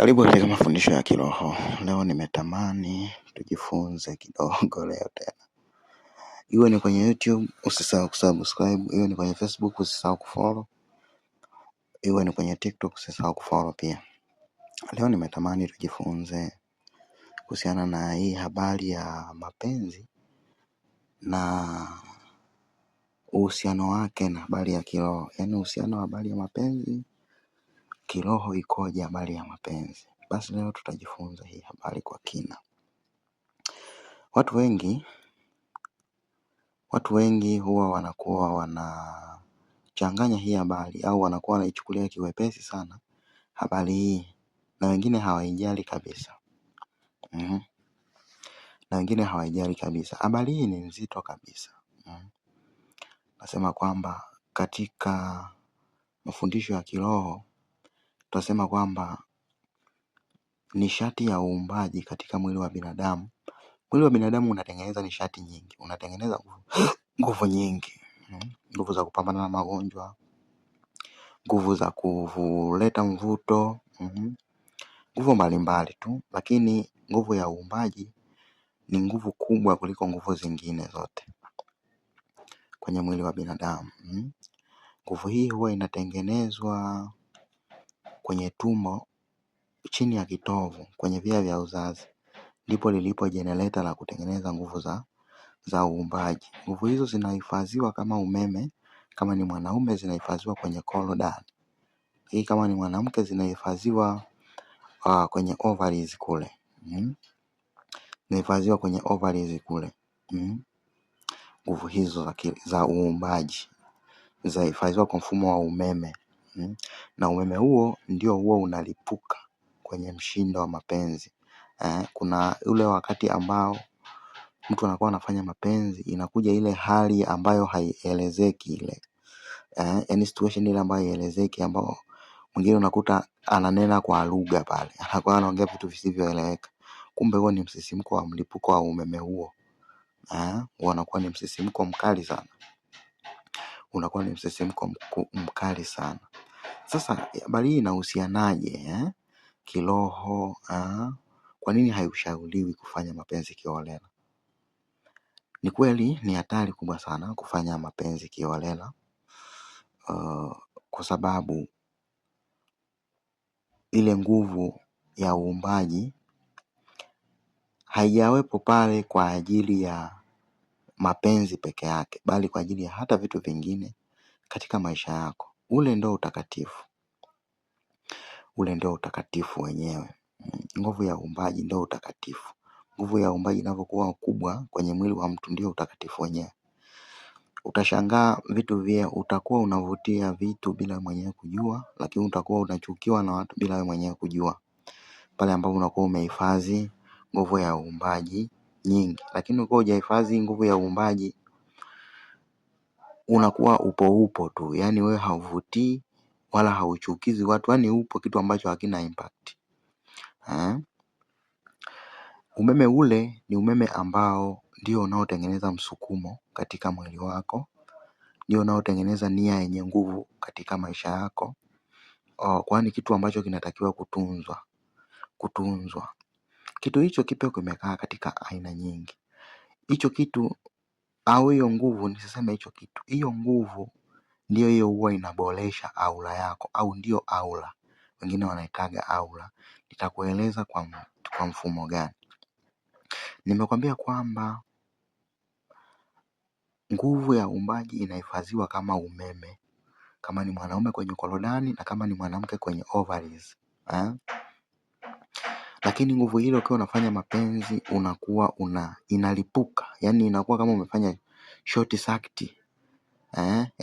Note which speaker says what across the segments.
Speaker 1: Karibu katika mafundisho ya kiroho. Leo nimetamani tujifunze kidogo leo tena. Iwe ni kwenye YouTube, usisahau kusubscribe. Iwe ni kwenye Facebook, usisahau kufollow. Iwe ni kwenye TikTok, usisahau kufollow pia. Leo nimetamani tujifunze kuhusiana na hii habari ya mapenzi na uhusiano wake na habari ya kiroho. Yaani uhusiano wa habari ya mapenzi, kiroho ikoje habari ya mapenzi. Basi leo tutajifunza hii habari kwa kina. Watu wengi huwa wanakuwa wanachanganya hii habari au wanakuwa wanaichukulia kiwepesi sana habari hii, na wengine hawaijali kabisa. Na wengine hawaijali kabisa. Habari hii ni nzito kabisa. Nasema kwamba katika mafundisho ya kiroho tunasema kwamba nishati ya uumbaji katika mwili wa binadamu. Mwili wa binadamu unatengeneza nishati nyingi, unatengeneza nguvu nyingi. Nguvu za kupambana na magonjwa, nguvu za kuleta mvuto, nguvu mbalimbali tu, lakini nguvu ya uumbaji ni nguvu kubwa kuliko nguvu zingine zote kwenye mwili wa binadamu. Nguvu hii huwa inatengenezwa kwenye tumbo, chini ya kitovu, kwenye via vya uzazi. Ndipo lilipo generator la kutengeneza nguvu za uumbaji. Nguvu hizo zinahifadhiwa kama umeme. Kama ni mwanaume zinahifadhiwa kwenye korodani. Hii kama ni mwanamke zinahifadhiwa kwenye ovaries kule. Zinahifadhiwa kwenye ovaries kule. Nguvu hizo za uumbaji zinahifadhiwa kwa mfumo wa umeme. Na umeme huo ndio huo unalipuka kwenye mshindo wa mapenzi. Kuna ule wakati ambao mtu anakuwa anafanya mapenzi, inakuja ile hali ambayo haielezeki ile. Any situation ile ambayo haielezeki, ambao mwingine unakuta ananena kwa lugha pale. Anakuwa anaongea vitu visivyoeleweka. Kumbe huo ni msisimko wa mlipuko wa umeme huo. Unakuwa ni msisimko mkali sana. Unakuwa ni msisimko mkali sana. Sasa habari hii inahusianaje kiroho? Kwa nini haushauriwi kufanya mapenzi kiholela? Ni kweli ni hatari kubwa sana kufanya mapenzi kiholela, kwa sababu ile nguvu ya uumbaji haijawepo pale kwa ajili ya mapenzi peke yake, bali kwa ajili ya hata vitu vingine katika maisha yako. Ule ndio utakatifu. Ule ndio utakatifu wenyewe. Nguvu ya uumbaji ndio utakatifu. Nguvu ya uumbaji inapokuwa kubwa kwenye mwili wa mtu ndio utakatifu wenyewe. Utashangaa utakuwa unavutia vitu bila mwenyewe kujua, lakini utakuwa unachukiwa na watu bila mwenyewe kujua. Pale ambapo unakuwa umehifadhi nguvu ya uumbaji nyingi. Lakini ukiwa hujahifadhi nguvu ya uumbaji, unakuwa upo tu. Yaani wewe hauvutii wala hauchukizi watu, yaani upo kitu ambacho hakina impact. Umeme ule ni umeme ambao ndio unaotengeneza msukumo katika mwili wako. Ndio unaotengeneza nia yenye nguvu katika maisha yako. Kwani kitu ambacho kinatakiwa kutunzwa. Kitu hicho kipe kimekaa katika aina nyingi. Hicho kitu au hiyo nguvu, nisiseme hicho kitu. Hiyo nguvu ndio hiyo huwa inaboresha aura yako, au ndio aura. Wengine wanaitaga aura. Nitakueleza kwa mfumo gani. Nimekwambia kwamba nguvu ya uumbaji inahifadhiwa kama umeme. Kama ni mwanaume kwenye korodani na kama ni mwanamke kwenye ovaries. Lakini nguvu hilo ukiwa unafanya mapenzi unakuwa inalipuka. Yaani inakuwa kama umefanya short circuit.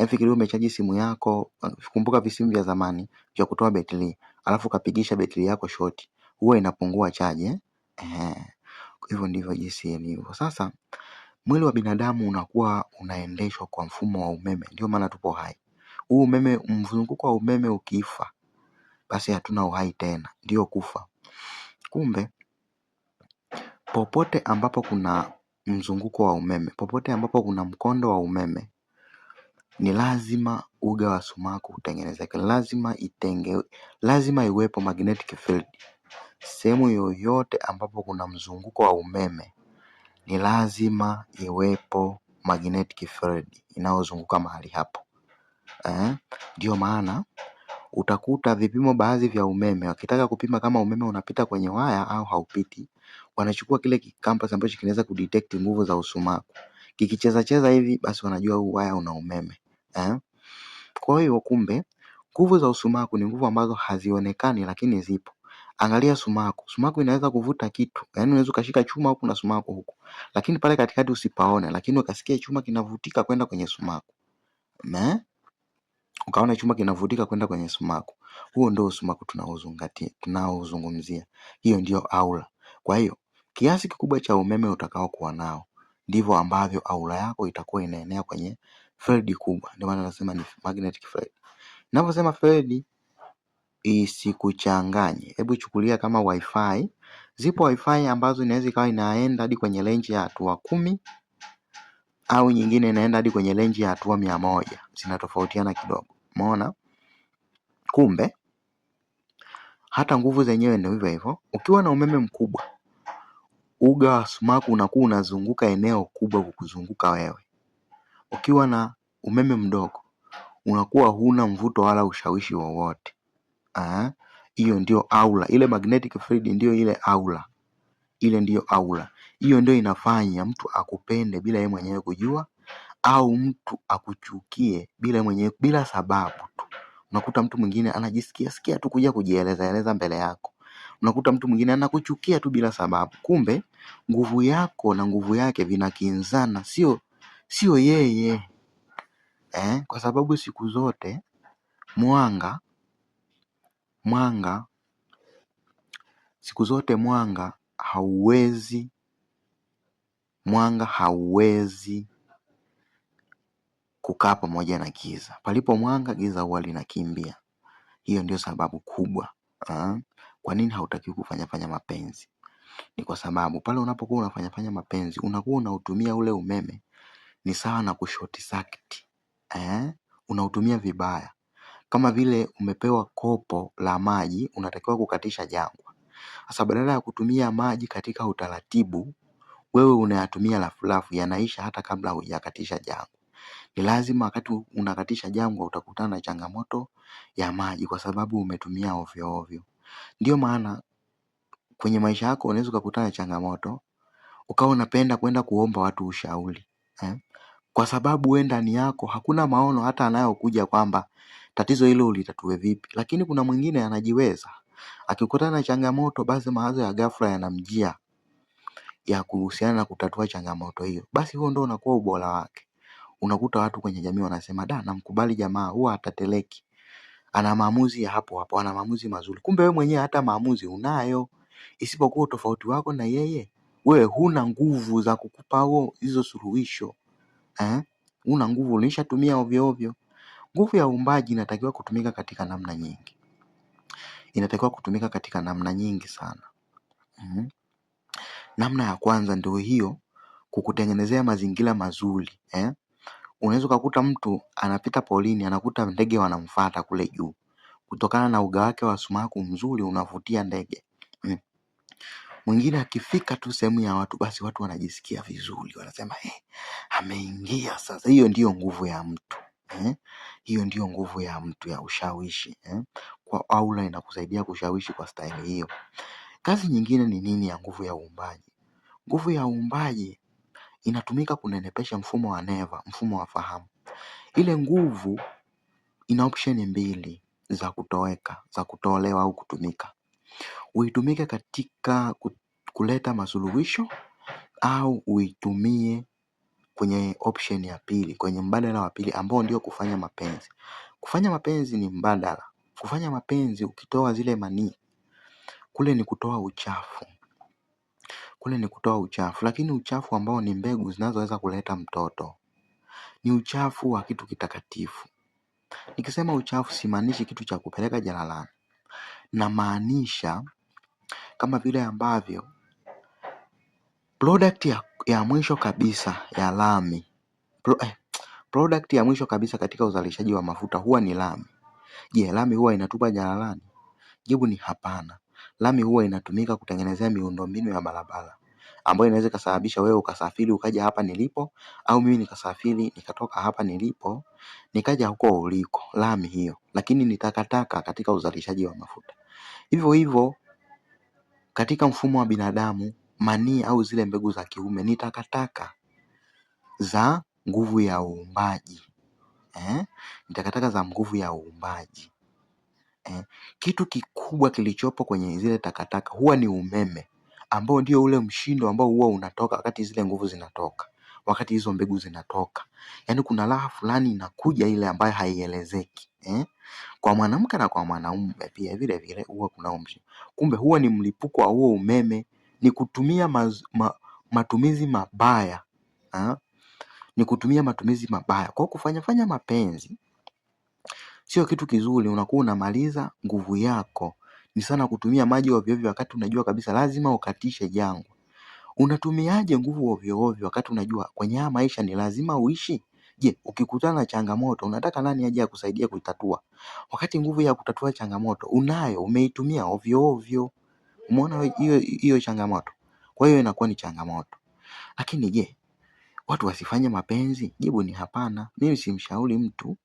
Speaker 1: Fikiria umechaji simu yako, kumbuka visimu vya zamani vya kutoa betri, alafu kapigisha betri yako short, huwa inapungua charge. Hivyo ndivyo jinsi ilivyo. Sasa mwili wa binadamu unakuwa unaendeshwa kwa mfumo wa umeme. Ndio maana tupo hai. Huu umeme, mzunguko wa umeme ukifa, basi hatuna uhai tena, ndio kufa. Kumbe popote ambapo kuna mzunguko wa umeme, popote ambapo kuna mkondo wa umeme, ni lazima uga wa sumaku utengenezeke. Lazima iwepo magnetic field. sehemu yoyote ambapo kuna mzunguko wa umeme ni lazima iwepo magnetic field inayozunguka mahali hapo. Ndio maana utakuta vipimo baadhi vya umeme wakitaka kupima kama umeme unapita kwenye waya au haupiti, wanachukua kile kikampasi ambacho kinaweza kudetect nguvu za usumaku. Kikicheza hivi basi wanajua huu waya una umeme. Kwa hiyo kumbe nguvu za usumaku ni nguvu ambazo hazionekani lakini zipo. Angalia sumaku. Sumaku inaweza kuvuta kitu. Yaani unaweza ukashika chuma huku na sumaku huku. Lakini pale katikati usipaone, lakini ukasikia chuma kinavutika kwenda kwenye sumaku. Ukaona chuma kinavutika kwenda kwenye sumaku. Huo ndio sumaku tunaozungumzia. Hiyo ndio aura. Kwa hiyo kiasi kikubwa cha umeme utakao kuwa nao ndivyo ambavyo aura yako itakuwa inaenea kwenye field kubwa. Ndio maana nasema ni magnetic field. Ninaposema field isikuchanganye. Hebu chukulia kama wifi. Zipo wifi ambazo inaweza ikawa inaenda hadi kwenye range ya hatua 10 au nyingine inaenda hadi kwenye range ya hatua 100. Zinatofautiana kidogo. Umeona? Kumbe hata nguvu zenyewe ndio hivyo hivyo. Ukiwa na umeme mkubwa, uga wa sumaku unakuwa unazunguka eneo kubwa kukuzunguka wewe. Ukiwa na umeme mdogo, unakuwa huna mvuto wala ushawishi wowote. Hiyo ndio aura. Ile magnetic field ndio ile aura. Ile ndio aura. Hiyo ndio inafanya mtu akupende bila yeye mwenyewe kujua, au mtu akuchukie bila sababu tu. Unakuta mtu mwingine anajisikia tu kuja kujieleza mbele yako. Unakuta mtu mwingine anakuchukia tu bila sababu. Kumbe nguvu yako na nguvu yake vinakinzana, sio yeye. Kwa sababu siku zote mwanga hauwezi kukaa pamoja na giza. Palipo mwanga, giza huwa linakimbia. Hiyo ndio sababu kubwa. Kwa nini hautakiwi kufanya mapenzi? Ni kwa sababu pale unapokuwa unafanya mapenzi, unakuwa unautumia ule umeme ni sawa na kushort circuit. Unautumia vibaya. Kama vile umepewa kopo la maji, unatakiwa kukatisha jangwa. Sasa badala ya kutumia maji katika utaratibu, wewe unayatumia lafu yanaisha hata kabla hujakatisha jangwa. Ni lazima wakati unakatisha jangwa utakutana na changamoto ya maji kwa sababu umetumia ovyo ovyo. Ndio maana kwenye maisha yako unaweza kukutana na changamoto, ukawa unapenda kwenda kuomba watu ushauri. Kwa sababu wewe ndani yako hakuna maono hata anayokuja kwamba tatizo hilo ulitatue vipi. Lakini kuna mwingine anajiweza. Akikutana na changamoto basi mawazo ya ghafla yanamjia ya kuhusiana na kutatua changamoto hiyo. Basi huo ndio unakuwa ubora wake. Unakuta watu kwenye jamii wanasema namkubali jamaa, huwa hatateleki. Ana maamuzi ya hapo hapo, ana maamuzi mazuri. Kumbe wewe mwenyewe hata maamuzi unayo. Isipokuwa tofauti wako na yeye, wewe huna nguvu za kukupa hizo suluhisho. Huna nguvu, ulishatumia ovyo ovyo. Nguvu ya uumbaji inatakiwa kutumika katika namna nyingi. Inatakiwa kutumika katika namna nyingi sana. Namna ya kwanza ndio hiyo, kukutengenezea mazingira mazuri. Unaweza kukuta mtu anapita polini, anakuta ndege wanamfuata kule juu. Kutokana na uga wake wa sumaku mzuri unavutia ndege. Mwingine akifika tu sehemu ya watu, basi watu wanajisikia vizuri. Wanasema ameingia sasa. Hiyo ndio nguvu ya mtu. Hiyo ndio nguvu ya mtu ya ushawishi. Kwa aura inakusaidia kushawishi kwa staili hiyo. Kazi nyingine ni nini ya nguvu ya uumbaji? Nguvu ya uumbaji inatumika kunenepesha mfumo wa neva, mfumo wa fahamu. Ile nguvu ina option mbili za kutolewa au kutumika. Uitumike katika kuleta masuluhisho au uitumie kwenye option ya pili, kwenye mbadala wa pili ambao ndio kufanya mapenzi. Kufanya mapenzi ni mbadala. Kufanya mapenzi ukitoa zile manii, kule ni kutoa uchafu. Lakini uchafu ambao ni mbegu zinazoweza kuleta mtoto. Ni uchafu wa kitu kitakatifu. Nikisema uchafu simaanishi kitu cha kupeleka jalalani. Namaanisha kama vile ambavyo product ya mwisho kabisa ya lami. Product ya mwisho kabisa katika uzalishaji wa mafuta huwa ni lami. Je, lami huwa inatupa jalalani? Jibu ni hapana. lami huwa inatumika kutengenezea miundombinu ya barabara ambayo inaweza kusababisha wewe ukasafiri ukaja hapa nilipo, au mimi nikasafiri nikatoka hapa nilipo nikaja huko uliko. Lami hiyo, lakini ni takataka katika uzalishaji wa mafuta. Hivyo hivyo katika mfumo wa binadamu, manii au zile mbegu za kiume ni takataka za nguvu ya uumbaji. Ni takataka za nguvu ya uumbaji. Kitu kikubwa kilichopo kwenye zile takataka huwa ni umeme, ambao ndio ule mshindo ambao huwa unatoka wakati zile nguvu zinatoka, wakati hizo mbegu zinatoka. Yaani kuna raha fulani inakuja ile ambayo haielezeki. Kwa mwanamke na kwa mwanaume pia vile vile huwa kuna mshindo. Kumbe huwa ni mlipuko wa huo umeme, ni kutumia matumizi mabaya. Ni kutumia matumizi mabaya. Kwa kufanya mapenzi sio kitu kizuri, unakuwa unamaliza nguvu yako. Ni sana kutumia maji ovyo ovyo wakati unajua kabisa lazima ukatishe jangwa. Unatumiaje nguvu ovyo ovyo wakati unajua kwenye haya maisha ni lazima uishi? Je, ukikutana na changamoto unataka nani aje akusaidie kuitatua? Wakati nguvu ya kutatua changamoto unayo, umeitumia ovyo ovyo. Umeona hiyo changamoto? Kwa hiyo inakuwa ni changamoto. Lakini je, watu wasifanye mapenzi? Jibu ni hapana. Mimi simshauri mtu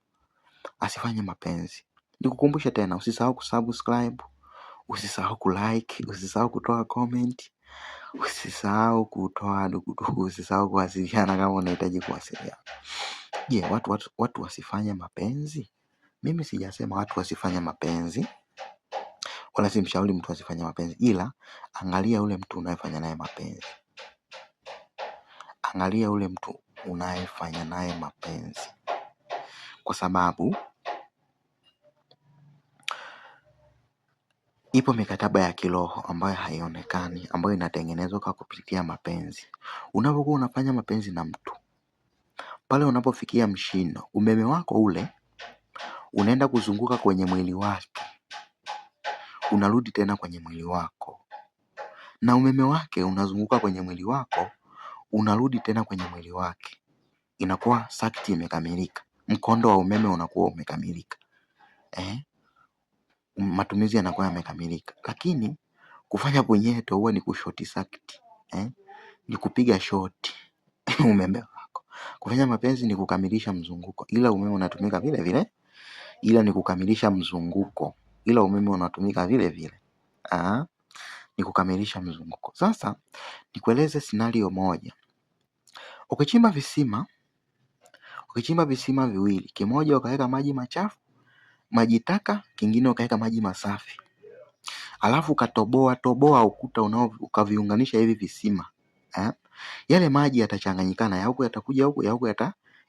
Speaker 1: asifanye mapenzi. Nikukumbushe tena, usisahau kusubscribe, usisahau kulike, usisahau kutoa comment, usisahau kuwasiliana kama unahitaji kuwasiliana. Je, watu wasifanye mapenzi? Mimi sijasema watu wasifanye mapenzi, wala simshauri mtu asifanye mapenzi, ila angalia ule mtu unayefanya naye mapenzi. Angalia ule mtu unayefanya naye mapenzi, kwa sababu ipo mikataba ya kiroho ambayo haionekani, ambayo inatengenezwa kwa kupitia mapenzi. Unapokuwa unafanya mapenzi na mtu, pale unapofikia mshindo, umeme wako ule unaenda kuzunguka kwenye mwili wake, unarudi tena kwenye mwili wako, na umeme wake unazunguka kwenye mwili wako, unarudi tena kwenye mwili wake. Inakuwa sakti imekamilika, mkondo wa umeme unakuwa umekamilika. Matumizi yanakuwa yamekamilika. Lakini kufanya punyeto huwa ni kushoti sakti, ni kupiga shoti umeme wako. Kufanya mapenzi ni kukamilisha mzunguko, ila umeme unatumika vile vile, ila ni kukamilisha mzunguko, ila umeme unatumika vile vile, ni kukamilisha mzunguko. Sasa nikueleze scenario moja. Ukichimba visima viwili, kimoja ukaweka maji machafu, maji taka, kingine ukaweka maji masafi, alafu ukatoboa ukuta ukaviunganisha hivi visima, yale maji yatachanganyikana, ya huku yatakuja huku, ya huku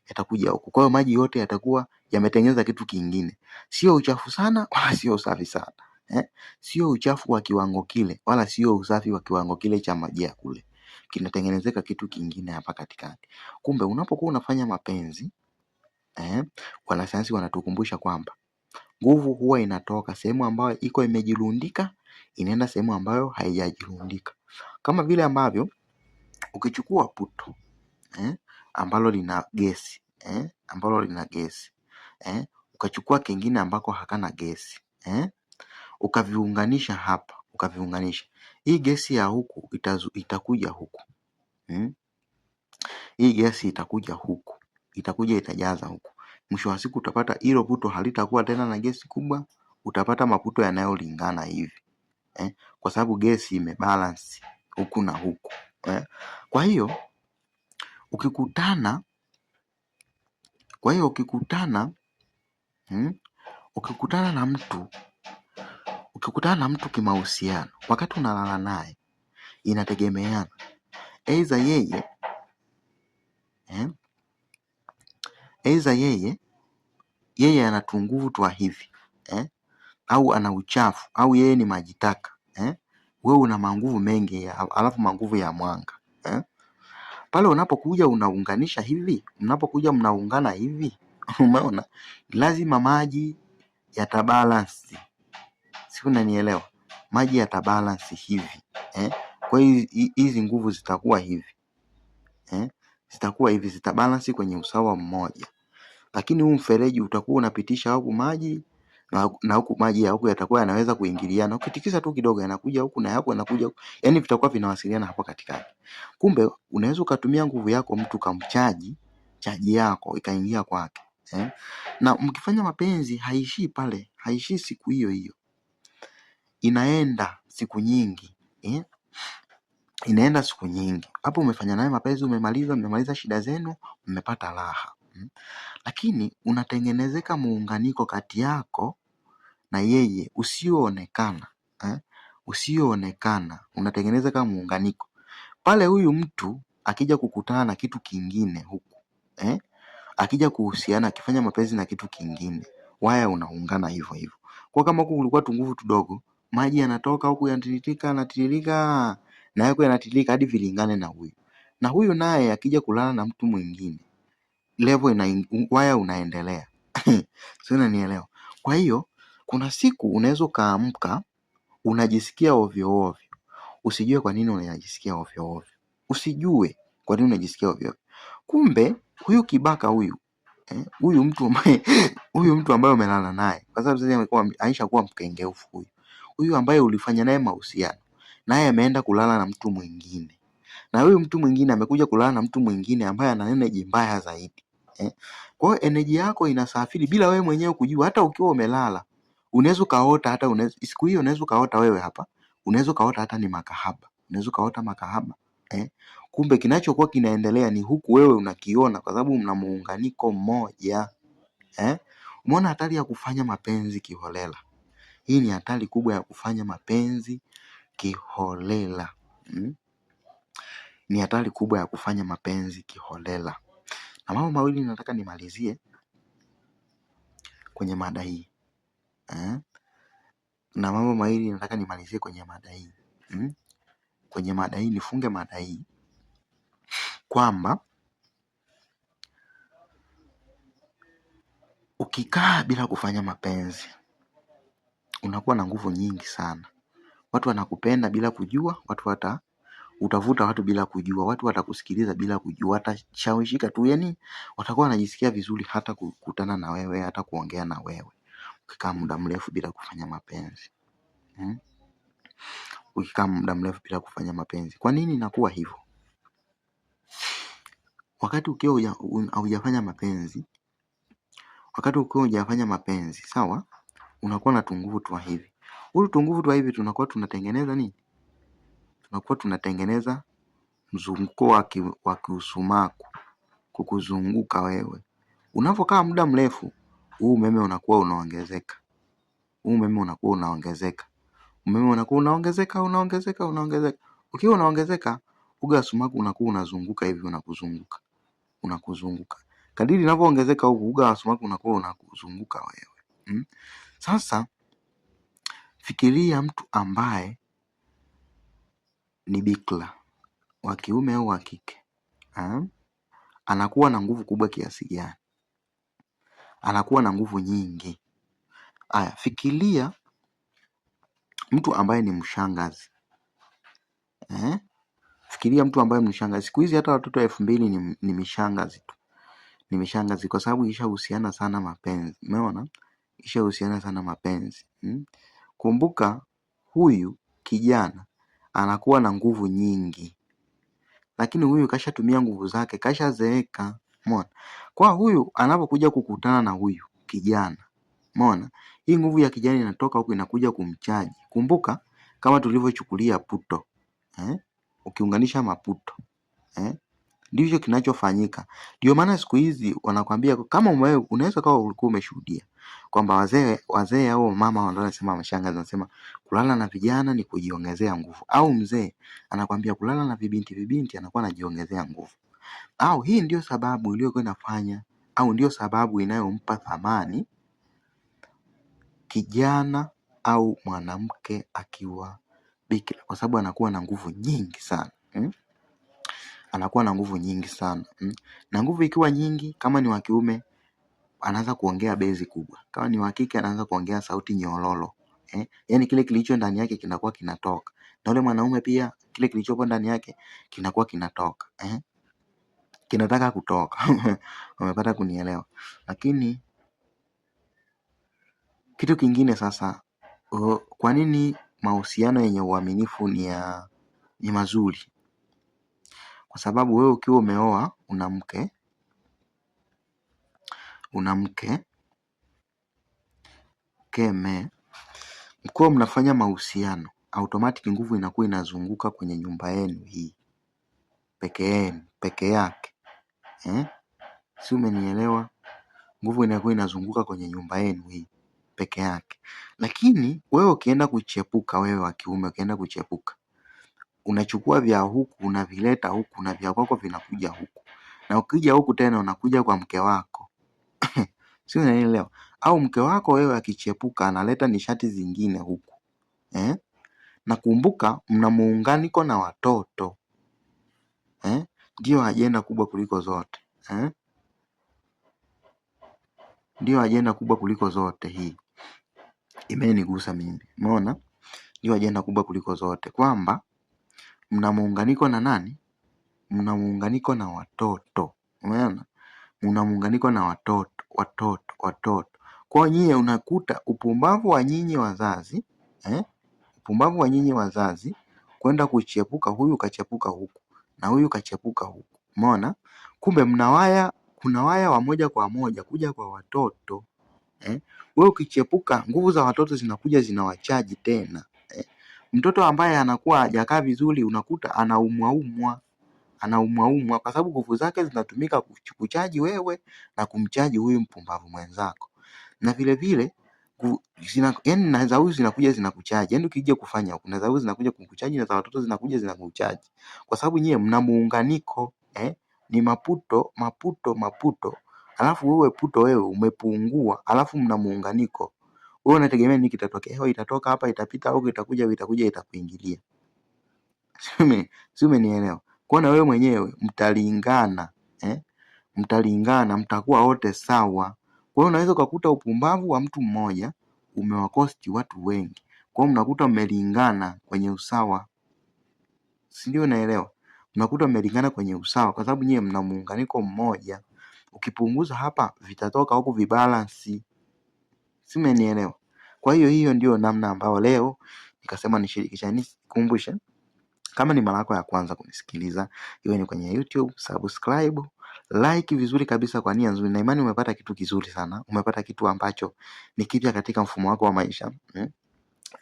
Speaker 1: yatakuja huku. Kwa hiyo maji yote yatakuwa yametengeneza kitu kingine, sio uchafu sana wala sio usafi sana, sio uchafu wa kiwango kile wala sio usafi wa kiwango kile cha maji ya kule, kinatengenezeka kitu kingine hapa katikati. Kumbe unapokuwa unafanya mapenzi, wanasayansi wanatukumbusha kwamba nguvu huwa inatoka sehemu ambayo iko imejirundika, inaenda sehemu ambayo haijajirundika. Kama vile ambavyo ukichukua puto ambalo lina gesi, ukachukua kingine ambako hakana gesi, ukaviunganisha hapa, hii gesi ya huku itakuja huku, hii gesi itakuja huku, itajaza huku. Mwisho wa siku utapata hilo puto halitakuwa tena na gesi kubwa, utapata maputo yanayolingana hivi, kwa sababu gesi imebalance huku na huku. Kwa hiyo ukikutana na mtu kimahusiano, wakati unalala naye, inategemeana aidha yeye ana tunguvu twa hivi, au ana uchafu, au yeye ni maji taka, wewe una manguvu mengi, alafu manguvu ya mwanga, pale unapokuja unaunganisha hivi, mnaungana hivi, umeona, lazima maji yatabalansi. Si unanielewa? Maji yatabalansi hivi, kwa hiyo hizi nguvu zitakuwa hivi, zitabalansi kwenye usawa mmoja. Lakini huu mfereji utakuwa unapitisha huku maji na huku maji ya huku yatakuwa yanaweza kuingiliana. Ukitikisa tu kidogo yanakuja huku na yako yanakuja huku, yani vitakuwa vinawasiliana hapo katikati. Kumbe unaweza ukatumia nguvu yako mtu kamchaji chaji yako ikaingia kwake na mkifanya mapenzi haishii pale, haishii siku hiyo hiyo, inaenda siku nyingi inaenda siku nyingi. Hapo umefanya naye mapenzi, mmemaliza shida zenu, mmepata raha lakini unatengenezeka muunganiko kati yako na yeye usioonekana unatengenezeka muunganiko pale. Huyu mtu akija kukutana na kitu kingine huku akija kuhusiana, akifanya mapenzi na kitu kingine, waya unaungana hivyo hivyo. Kwa kama huku kulikuwa tunguvu tudogo, maji yanatoka huku yanatiririka na yako yanatiririka hadi vilingane na huyu, na huyu naye akija kulala na mtu mwingine, level waya unaendelea. Sio, unanielewa? Kwa hiyo kuna siku unaweza ukaamka unajisikia ovyo ovyo, usijue kwa nini unajisikia ovyo ovyo, usijue kwa nini unajisikia ovyo ovyo. Kumbe huyu kibaka huyu mtu ambaye umelala naye, kwa sababu sasa amekuwa aisha kuwa mkengeufu, huyu ambaye ulifanya naye mahusiano, naye ameenda kulala na mtu mwingine, na huyu mtu mwingine amekuja kulala na mtu mwingine ambaye ana energy mbaya zaidi. Kwa hiyo energy yako inasafiri bila wewe mwenyewe kujua. Hata ukiwa umelala unaweza kaota, hata siku hiyo unaweza kaota wewe hapa, unaweza kaota hata ni makahaba, unaweza kaota makahaba kumbe kinachokuwa kinaendelea ni huku wewe unakiona, kwa sababu mna muunganiko mmoja Umeona hatari ya kufanya mapenzi kiholela? Hii ni hatari kubwa ya kufanya mapenzi kiholela. Ni hatari kubwa ya kufanya mapenzi kiholela. Na mambo mawili nataka nimalizie kwenye mada hii kwenye mada hii nifunge mada hii kwamba ukikaa bila kufanya mapenzi unakuwa na nguvu nyingi sana. Watu wanakupenda bila kujua, utavuta watu bila kujua, watu watakusikiliza bila kujua, watashawishika tu, yani watakuwa wanajisikia vizuri hata kukutana na wewe, hata kuongea na wewe ukikaa muda mrefu bila kufanya mapenzi. Ukikaa muda mrefu bila kufanya mapenzi. Kwa nini inakuwa hivyo? Wakati ukiwa hujafanya mapenzi, sawa, unakuwa na tunguvu tu hivi. Huyu tunguvu tu hivi tunakuwa tunatengeneza nini? Tunakuwa tunatengeneza mzunguko wa kiusumaku kukuzunguka wewe. Unapokaa muda mrefu, huu umeme unakuwa unaongezeka. Umeme unakuwa unaongezeka. Ukiwa unaongezeka, uga sumaku unakuwa unazunguka hivi, unakuzunguka. Kadiri inavyoongezeka huku, uga wa sumaku unakuwa unakuzunguka wewe. Sasa fikiria mtu ambaye ni bikra, wa kiume au wa kike, anakuwa na nguvu kubwa kiasi gani? Anakuwa na nguvu nyingi. Aya, fikiria mtu ambaye ni mshangazi. Fikiria mtu ambaye ni mshangazi. Siku hizi hata watoto 2000 ni mishangazi tu. Ni mishangazi kwa sababu ishahusiana sana mapenzi. Umeona? Ishahusiana sana mapenzi. Kumbuka huyu kijana anakuwa na nguvu nyingi, lakini huyu kashatumia nguvu zake, kashazeeka. Umeona? Kwa huyu anapokuja kukutana na huyu kijana, umeona? Hii nguvu ya kijana inatoka huku inakuja kumchaji. Kumbuka kama tulivyochukulia puto. Ukiunganisha maputo. Ndivyo kinachofanyika. Ndio maana siku hizi wanakwambia, kama unaweza kawa ulikuwa umeshuhudia kwamba wazee au mama wanasema, mashangazi wanasema kulala na vijana ni kujiongezea nguvu, au mzee anakwambia kulala na vibinti anakuwa anajiongezea nguvu. Au hii ndio sababu iliyokuwa inafanya, au ndio sababu inayompa thamani kijana au mwanamke akiwa bikira, kwa sababu anakuwa na nguvu nyingi sana. Anakuwa na nguvu nyingi sana. Na nguvu ikiwa nyingi, kama ni wa kiume anaanza kuongea bezi kubwa, kama ni wa kike anaanza kuongea sauti nyororo. Yaani kile kilicho ndani yake kinakuwa kinatoka, na yule mwanaume pia kile kilichopo ndani yake kinakuwa kinatoka, kinataka kutoka. Umepata kunielewa? Lakini Kitu kingine sasa, kwa nini mahusiano yenye uaminifu ni mazuri? Kwa sababu wewe ukiwa umeoa una mke keme, mkiwa mnafanya mahusiano, automatic nguvu inakuwa inazunguka kwenye nyumba yenu hii peke yake, si umenielewa? Nguvu inakuwa inazunguka kwenye nyumba yenu hii peke yake. Lakini wewe ukienda kuchepuka, wewe wa kiume ukienda kuchepuka, unachukua vya huku unavileta huku na vya kwako vinakuja huku, na ukija huku tena unakuja kwa mke wako si unanielewa? Au mke wako wewe akichepuka analeta nishati zingine huku, na kumbuka mna muunganiko na watoto, ndio ajenda kubwa kuliko zote, ndio ajenda kubwa kuliko zote. Hii imenigusa mimi, umeona? Ndio ajenda kubwa kuliko zote, kwamba mna muunganiko na nani? Mna muunganiko na watoto, umeona? Mna muunganiko na watoto. Kwa nyie unakuta upumbavu wa nyinyi wazazi, kwenda kuchepuka, huyu kachepuka huku na huyu kachepuka huku, umeona? Kumbe kuna waya wa moja kwa moja kuja kwa watoto. Wewe ukichepuka, nguvu za watoto zinakuja zinawachaji tena. Mtoto ambaye anakuwa hajakaa vizuri unakuta anaumwa kwa sababu nguvu zake zinatumika kuchaji wewe na kumchaji huyu mpumbavu mwenzako. Na vile vile na za huyu zinakuja zinakuchaji, yaani ukija kufanya huku na za huyu zinakuja kukuchaji na za watoto zinakuja zinakuchaji, kwa sababu nyie mna muunganiko, ni maputo. Alafu wewe puto wewe umepungua, alafu mna muunganiko. Wewe unategemea nini kitatokea? Hewa itatoka hapa, itapita huko, itakuja itakuingilia. Si umenielewa? Kwa na wewe mwenyewe mtalingana, mtakuwa wote sawa. Kwa hiyo unaweza ukakuta upumbavu wa mtu mmoja umewakosti watu wengi. Kwa hiyo mnakuta mmelingana kwenye usawa, si ndio? Unaelewa? Mnakuta mmelingana kwenye usawa kwa sababu nyie mna muunganiko mmoja. Ukipunguza hapa vitatoka huku vibalansi, si umenielewa? Kwa hiyo ndio namna ambayo leo nikasema nishirikisha. Nikumbushe, kama ni mara yako ya kwanza kunisikiliza, iwe ni kwenye YouTube, subscribe, like vizuri kabisa kwa nia nzuri, na imani umepata kitu kizuri sana, umepata kitu ambacho ni kipya katika mfumo wako wa maisha,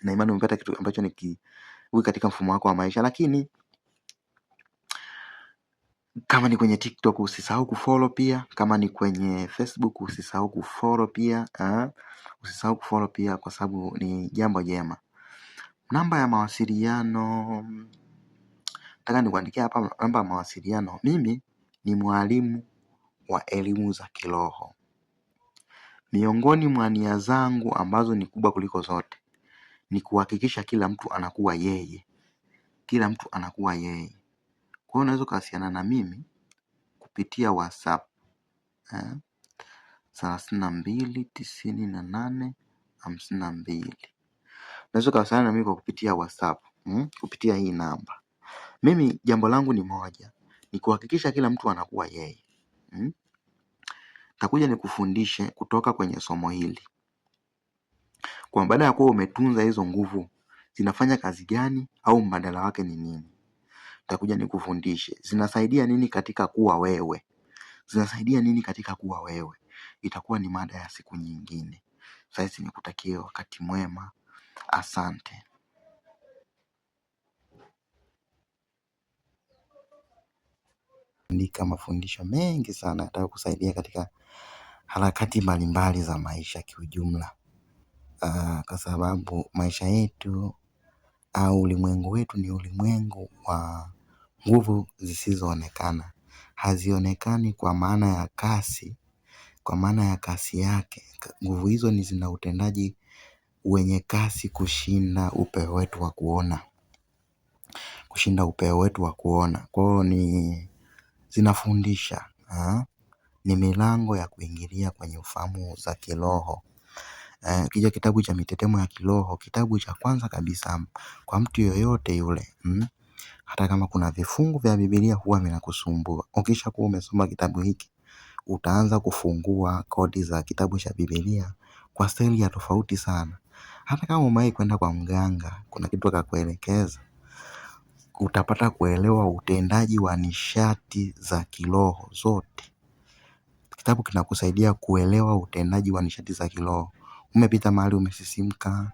Speaker 1: na imani umepata kitu ambacho ni kipya katika mfumo wako wa maisha. Lakini kama ni kwenye TikTok usisahau kufollow pia, kama ni kwenye Facebook usisahau kufollow pia, kwa sababu ni jambo jema. Namba ya mawasiliano, nataka nikuandikia hapa namba ya mawasiliano. Mimi ni mwalimu wa elimu za kiroho. Miongoni mwa nia zangu ambazo ni kubwa kuliko zote ni kuhakikisha kila mtu anakuwa yeye. Kwa hiyo unaweza kuwasiliana na mimi kupitia WhatsApp 329852. Unaweza kuwasiliana na mimi kwa kupitia WhatsApp, kupitia hii namba. Mimi jambo langu ni moja, ni kuhakikisha kila mtu anakuwa yeye. Takuja nikufundishe kutoka kwenye somo hili, kwa baada ya kuwa umetunza hizo nguvu zinafanya kazi gani au mbadala wake ni nini. Takuja nikufundishe zinasaidia nini katika kuwa wewe. Itakuwa ni mada ya siku nyingine. Sasa nikutakie wakati mwema. Asante. Andika mafundisho mengi sana yatakayo kusaidia katika harakati mbalimbali za maisha kiujumla, kwa sababu maisha yetu au ulimwengu wetu ni ulimwengu wa nguvu zisizoonekana. Hazionekani kwa maana ya kasi yake. Nguvu hizo ni zina utendaji wenye kasi kushinda upeo wetu wa kuona. Kwa hiyo ni zinafundisha, ni milango ya kuingilia kwenye ufahamu za kiroho. Kija kitabu cha Mitetemo ya Kiroho, kitabu cha kwanza kabisa kwa mtu yoyote yule, hata kama kuna vifungu vya Biblia huwa vinakusumbua, ukishakuwa umesoma kitabu hiki utaanza kufungua kodi za kitabu cha Biblia, kwa staili ya tofauti sana. Hata kama umewahi kwenda kwa mganga, kuna kitu akakuelekeza, utapata kuelewa utendaji wa nishati za kiroho zote. Kitabu kinakusaidia kuelewa utendaji wa nishati za kiroho. Umepita mahali umesisimka,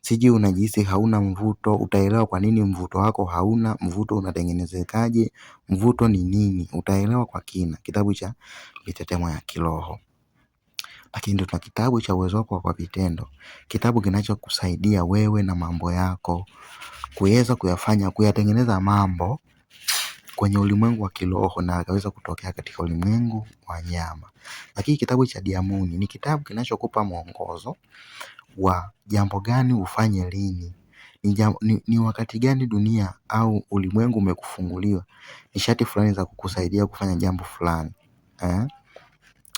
Speaker 1: sijui unajihisi hauna mvuto, utaelewa kwa nini mvuto wako hauna, mvuto unatengenezekaje, mvuto ni nini, utaelewa kwa kina. Kitabu cha Mitetemo ya Kiroho. Lakini ndio tuna kitabu cha Uwezo Wako kwa Vitendo, kitabu kinachokusaidia wewe na mambo yako kuweza kuyafanya, kuyatengeneza mambo kwenye ulimwengu wa kiroho na akaweza kutokea katika ulimwengu wa nyama. Lakini kitabu cha Diamuni ni kitabu kinachokupa mwongozo wa jambo gani ufanye lini, ni wakati gani dunia au ulimwengu umekufunguliwa nishati fulani za kukusaidia kufanya jambo fulani.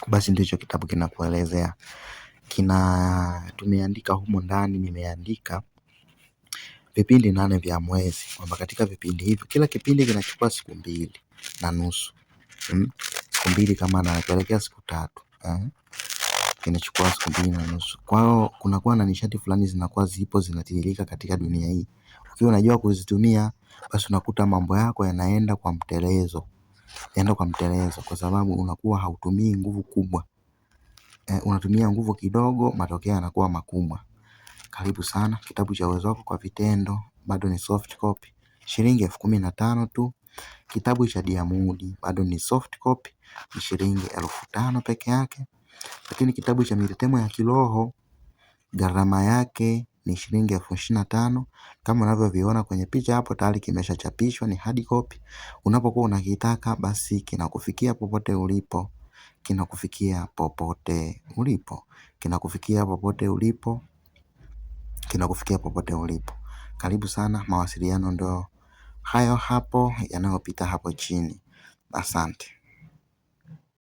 Speaker 1: Basi ndicho kitabu kinakuelezea. Tumeandika humu ndani, nimeandika vipindi 8 vya mwezi, kwamba katika vipindi hivyo kila kipindi kinachukua siku 2.5. Siku 2 kama naelekea siku 3, kinachukua siku 2.5. Kwa hiyo kunakuwa na nishati fulani zinakuwa zipo zinatiririka katika dunia hii. Ukiwa unajua kuzitumia, basi unakuta mambo yako yanaenda kwa mtelezo, kwa sababu unakuwa hautumii nguvu kubwa, unatumia nguvu kidogo, matokeo yanakuwa makubwa. Karibu sana. Kitabu cha Uwezo Wako kwa Vitendo bado ni soft copy, shilingi 15,000 tu. Kitabu cha Diamudi bado ni soft copy, ni shilingi 5,000 peke yake. Lakini kitabu cha Mitetemo ya Kiroho gharama yake ni shilingi 25,000. Kama unavyoviona kwenye picha hapo, tayari kimeshachapishwa, ni hard copy. Unapokuwa unakitaka, basi kinakufikia popote ulipo, kinakufikia popote ulipo. Karibu sana. Mawasiliano ndo hayo hapo yanayopita hapo chini. Asante.